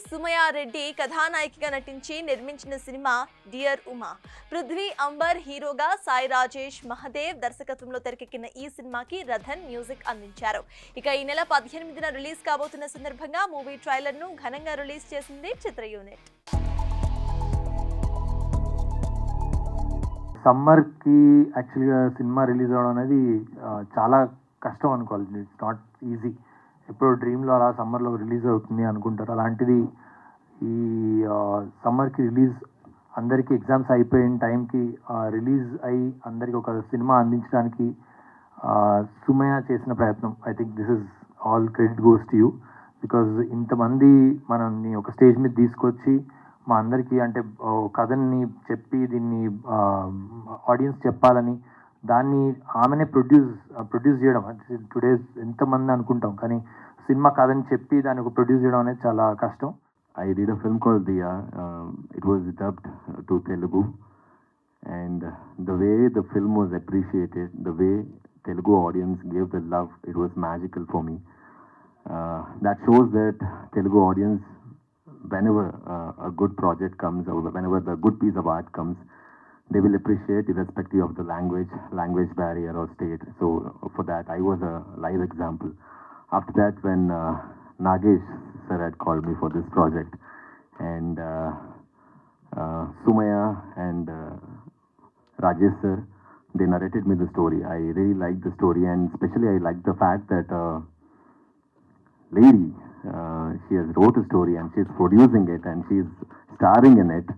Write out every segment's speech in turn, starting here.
సుమయా రెడ్డి కథానాయికగా నటించి నిర్మించిన సినిమా డియర్ ఉమా. పృథ్వీ అంబర్ హీరోగా, సాయి రాజేష్ మహదేవ్ దర్శకత్వంలో తెరకెక్కిన ఈ సినిమాకి రథన్ మ్యూజిక్ అందించారు. ఇక ఈ నెల 18న రిలీజ్ కాబోతున్న సందర్భంగా మూవీ ట్రైలర్ ను ఘనంగా రిలీజ్ చేసింది చిత్ర యూనిట్. సమ్మర్కి యాక్చువల్గా సినిమా రిలీజ్ అవ్వడం అనేది చాలా కష్టం అనుకోవాలి. It's not easy. ఎప్పుడో డ్రీమ్లో అలా సమ్మర్లో రిలీజ్ అవుతుంది అనుకుంటారు. అలాంటిది ఈ సమ్మర్కి రిలీజ్, అందరికీ ఎగ్జామ్స్ అయిపోయిన టైంకి రిలీజ్ అయ్యి అందరికీ ఒక సినిమా అందించడానికి సుమయ చేసిన ప్రయత్నం. I think this is all credit goes to you. Because ఇంతమంది మనల్ని ఒక స్టేజ్ మీద తీసుకొచ్చి మా అందరికీ అంటే కథని చెప్పి దీన్ని ఆడియన్స్ చెప్పాలని దాన్ని ఆమెనే ప్రొడ్యూస్ చేయడం. టుడే ఎంతమంది అనుకుంటాం, కానీ సినిమా కథని చెప్పి దాన్ని ఒక ప్రొడ్యూస్ చేయడం అనేది చాలా కష్టం. I did a film called Diya. It was dubbed to Telugu, and the way the film was appreciated, the way Telugu audience gave the love, it was magical for me. That shows that Telugu audience, whenever a good project comes or whenever the good piece of art comes, they will appreciate irrespective of the language barrier or state. So for that I was a live example. After that, when Nagesh sir had called me for this project, and Sumaya and Rajesh sir, they narrated me the story. I really liked the story, and especially I liked the fact that lady, she has wrote a story and she's producing it and she's starring in it.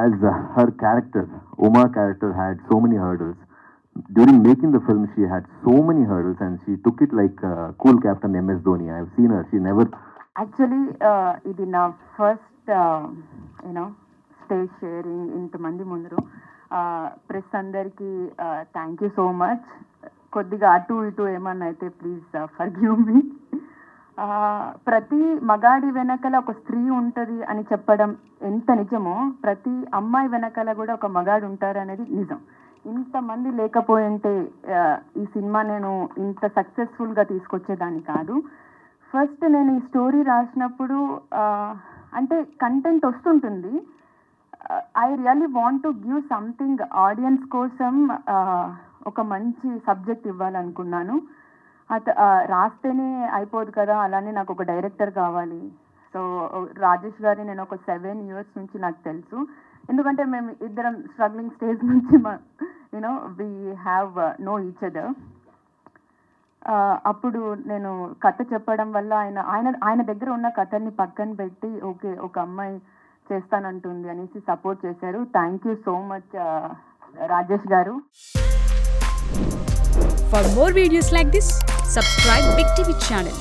As her character, Uma character, had so many hurdles. During making the film, she had so many hurdles and she took it like cool Captain MS Dhoni. I have seen her. She never... Actually, ఇది నా first stage sharing ఇంతమంది ముందు. Press అందరికీ thank you so much. కొద్దిగా అటు ఇటు ఏమన్నా అయితే ప్లీజ్ ఫర్గివ్ మీ. ప్రతి మగాడి వెనకాల ఒక స్త్రీ ఉంటుంది అని చెప్పడం ఎంత నిజమో, ప్రతి అమ్మాయి వెనకాల కూడా ఒక మగాడు ఉంటారు అనేది నిజం. ఇంతమంది లేకపోయింటే ఈ సినిమా నేను ఇంత సక్సెస్ఫుల్గా తీసుకొచ్చేదాన్ని కాదు. ఫస్ట్ నేను ఈ స్టోరీ రాసినప్పుడు అంటే కంటెంట్ వస్తుంటుంది. I really want to give something audience కోసం. ఒక మంచి సబ్జెక్ట్ ఇవ్వాలనుకున్నాను. రాస్తేనే అయిపోదు కదా, అలానే నాకు ఒక డైరెక్టర్ కావాలి. సో రాజేష్ గారిని నేను ఒక 7 years నుంచి నాకు తెలుసు. ఎందుకంటే మేము ఇద్దరం స్ట్రగ్లింగ్ స్టేజ్ నుంచి we have know each other. అప్పుడు నేను కథ చెప్పడం వల్ల ఆయన దగ్గర ఉన్న కథని పక్కన పెట్టి ఓకే ఒక అమ్మాయి చేస్తానంటుంది అనేసి సపోర్ట్ చేశారు. Thank you so much Rajesh గారు. For more videos like this, subscribe Big TV channel.